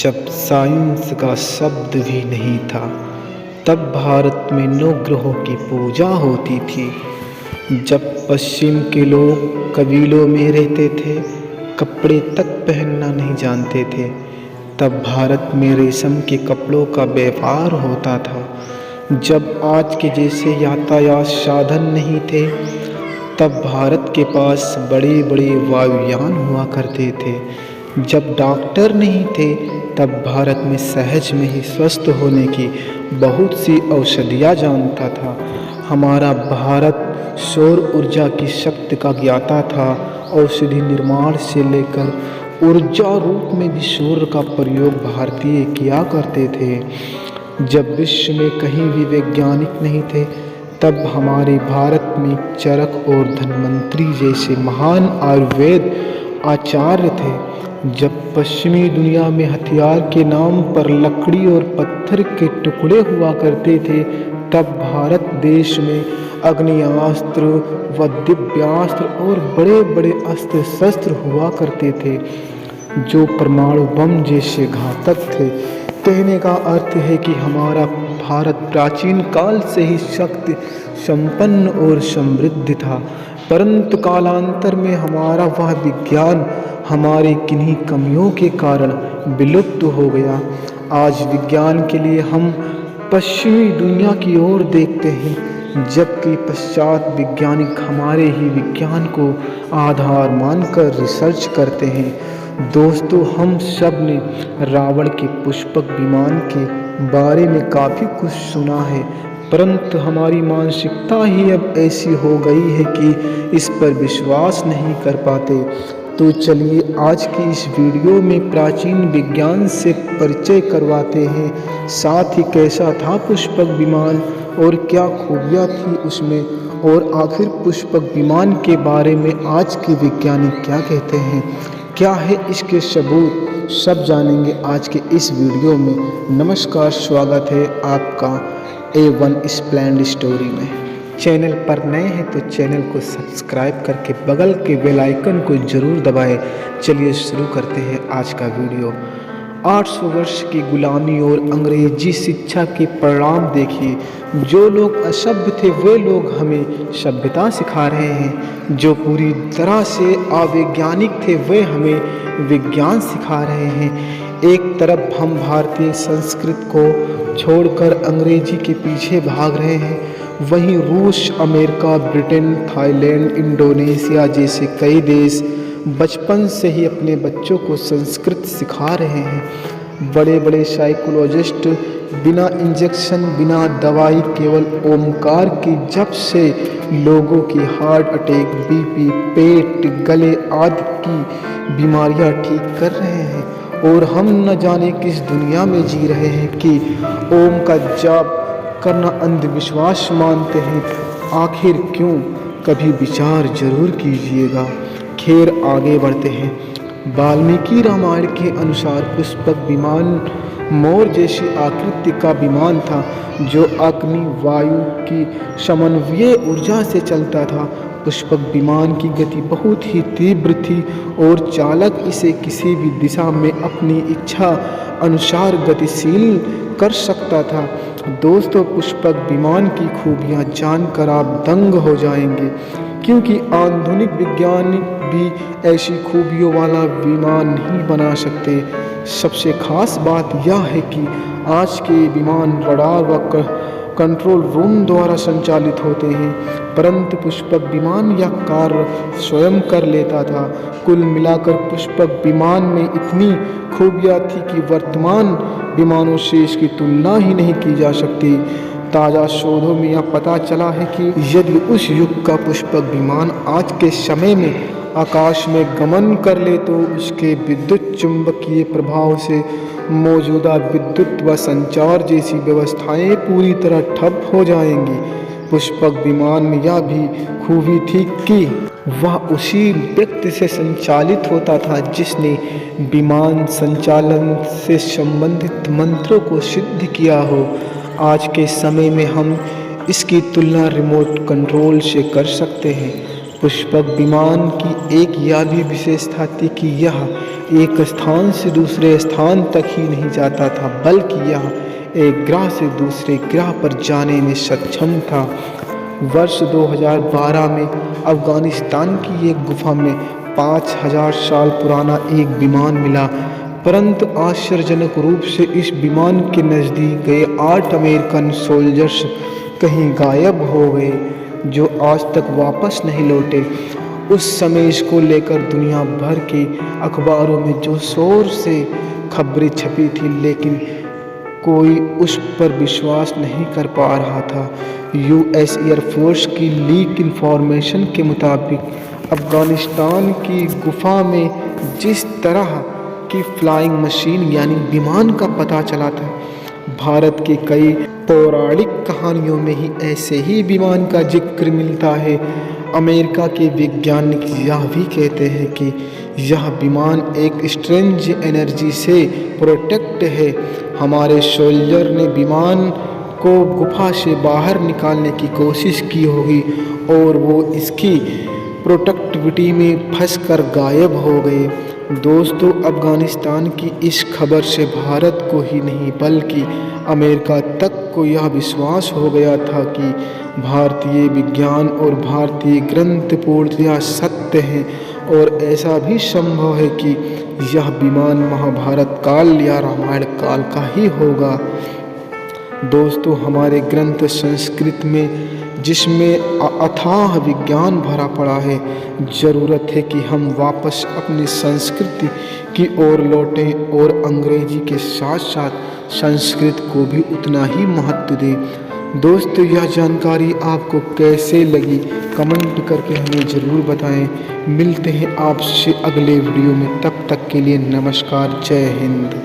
जब साइंस का शब्द भी नहीं था, तब भारत में 9 ग्रहों की पूजा होती थी। जब पश्चिम के लोग कबीलों में रहते थे, कपड़े तक पहनना नहीं जानते थे, तब भारत में रेशम के कपड़ों का व्यापार होता था। जब आज के जैसे यातायात साधन नहीं थे, तब भारत के पास बड़े बड़े वायुयान हुआ करते थे। जब डॉक्टर नहीं थे, तब भारत में सहज में ही स्वस्थ होने की बहुत सी औषधियाँ जानता था। हमारा भारत सौर ऊर्जा की शक्ति का ज्ञाता था। औषधि निर्माण से लेकर ऊर्जा रूप में भी सूर्य का प्रयोग भारतीय किया करते थे। जब विश्व में कहीं भी वैज्ञानिक नहीं थे, तब हमारे भारत में चरक और धन्वंतरी जैसे महान आयुर्वेद आचार्य थे। जब पश्चिमी दुनिया में हथियार के नाम पर लकड़ी और पत्थर के टुकड़े हुआ करते थे, तब भारत देश में अग्नियास्त्र व दिव्यास्त्र और बड़े बड़े अस्त्र शस्त्र हुआ करते थे, जो परमाणु बम जैसे घातक थे। कहने का अर्थ है कि हमारा भारत प्राचीन काल से ही शक्ति संपन्न और समृद्ध था, परंतु कालांतर में हमारा वह विज्ञान हमारी किन्हीं कमियों के कारण विलुप्त हो गया। आज विज्ञान के लिए हम पश्चिमी दुनिया की ओर देखते हैं, जबकि पश्चात वैज्ञानिक हमारे ही विज्ञान को आधार मानकर रिसर्च करते हैं। दोस्तों, हम सब ने रावण के पुष्पक विमान के बारे में काफ़ी कुछ सुना है, परंतु हमारी मानसिकता ही अब ऐसी हो गई है कि इस पर विश्वास नहीं कर पाते। तो चलिए आज की इस वीडियो में प्राचीन विज्ञान से परिचय करवाते हैं, साथ ही कैसा था पुष्पक विमान और क्या खूबियाँ थी उसमें, और आखिर पुष्पक विमान के बारे में आज के वैज्ञानिक क्या कहते हैं, क्या है इसके सबूत, सब जानेंगे आज के इस वीडियो में। नमस्कार, स्वागत है आपका A1 स्प्लेंड स्टोरी में। चैनल पर नए हैं तो चैनल को सब्सक्राइब करके बगल के बेल आइकन को जरूर दबाएं। चलिए शुरू करते हैं आज का वीडियो। 800 वर्ष की गुलामी और अंग्रेजी शिक्षा के परिणाम देखिए। जो लोग असभ्य थे वे लोग हमें सभ्यता सिखा रहे हैं, जो पूरी तरह से अवैज्ञानिक थे वे हमें विज्ञान सिखा रहे हैं। एक तरफ हम भारतीय संस्कृति को छोड़कर अंग्रेजी के पीछे भाग रहे हैं, वहीं रूस, अमेरिका, ब्रिटेन, थाईलैंड, इंडोनेशिया जैसे कई देश बचपन से ही अपने बच्चों को संस्कृत सिखा रहे हैं। बड़े बड़े साइकोलॉजिस्ट बिना इंजेक्शन, बिना दवाई, केवल ओमकार की जप से लोगों की हार्ट अटैक, बीपी, पेट, गले आदि की बीमारियां ठीक कर रहे हैं, और हम न जाने किस दुनिया में जी रहे हैं कि ओम का जाप करना अंधविश्वास मानते हैं। आखिर क्यों, कभी विचार जरूर कीजिएगा। खैर, आगे बढ़ते हैं। वाल्मीकि रामायण के अनुसार पुष्पक विमान मोर जैसी आकृति का विमान था, जो अग्नि वायु की समन्वय ऊर्जा से चलता था। पुष्पक विमान की गति बहुत ही तीव्र थी और चालक इसे किसी भी दिशा में अपनी इच्छा अनुसार गतिशील कर सकता था। दोस्तों, पुष्पक विमान की खूबियां जानकर आप दंग हो जाएंगे, क्योंकि आधुनिक वैज्ञानिक भी ऐसी खूबियों वाला विमान नहीं बना सकते। सबसे खास बात यह है कि आज के विमान रडार व कंट्रोल रूम द्वारा संचालित होते हैं, परंतु पुष्पक विमान यह कार्य स्वयं कर लेता था। कुल मिलाकर पुष्पक विमान में इतनी खूबियाँ थी कि वर्तमान विमानों से इसकी तुलना ही नहीं की जा सकती। ताज़ा शोधों में यह पता चला है कि यदि उस युग का पुष्पक विमान आज के समय में आकाश में गमन कर ले तो उसके विद्युत चुंबकीय प्रभाव से मौजूदा विद्युत व संचार जैसी व्यवस्थाएं पूरी तरह ठप हो जाएंगी। पुष्पक विमान में यह भी खूबी थी कि वह उसी व्यक्ति से संचालित होता था जिसने विमान संचालन से संबंधित मंत्रों को सिद्ध किया हो। आज के समय में हम इसकी तुलना रिमोट कंट्रोल से कर सकते हैं। पुष्पक विमान की एक यह भी विशेषता थी कि यह एक स्थान से दूसरे स्थान तक ही नहीं जाता था, बल्कि यह एक ग्रह से दूसरे ग्रह पर जाने में सक्षम था। वर्ष 2012 में अफगानिस्तान की एक गुफा में 5000 साल पुराना एक विमान मिला, परंतु आश्चर्यजनक रूप से इस विमान के नज़दीक गए 8 अमेरिकन सोल्जर्स कहीं गायब हो गए, जो आज तक वापस नहीं लौटे। उस समय इसको लेकर दुनिया भर के अखबारों में जो शोर से खबरें छपी थी, लेकिन कोई उस पर विश्वास नहीं कर पा रहा था। यूएस एयरफोर्स की लीक इंफॉर्मेशन के मुताबिक अफगानिस्तान की गुफा में जिस तरह की फ्लाइंग मशीन यानी विमान का पता चला था, भारत के कई पौराणिक कहानियों में ही ऐसे ही विमान का जिक्र मिलता है। अमेरिका के वैज्ञानिक यह भी कहते हैं कि यह विमान एक स्ट्रेंज एनर्जी से प्रोटेक्ट है। हमारे सोल्जर ने विमान को गुफा से बाहर निकालने की कोशिश की होगी और वो इसकी प्रोडक्टिविटी में फंसकर गायब हो गए। दोस्तों, अफगानिस्तान की इस खबर से भारत को ही नहीं बल्कि अमेरिका तक को यह विश्वास हो गया था कि भारतीय विज्ञान और भारतीय ग्रंथ पूर्णतः सत्य हैं और ऐसा भी संभव है कि यह विमान महाभारत काल या रामायण काल का ही होगा। दोस्तों, हमारे ग्रंथ संस्कृत में जिसमें अथाह विज्ञान भरा पड़ा है, ज़रूरत है कि हम वापस अपनी संस्कृति की ओर लौटें और अंग्रेजी के साथ साथ संस्कृत को भी उतना ही महत्व दें। दोस्तों, यह जानकारी आपको कैसे लगी कमेंट करके हमें ज़रूर बताएं। मिलते हैं आपसे अगले वीडियो में, तब तक के लिए नमस्कार, जय हिंद।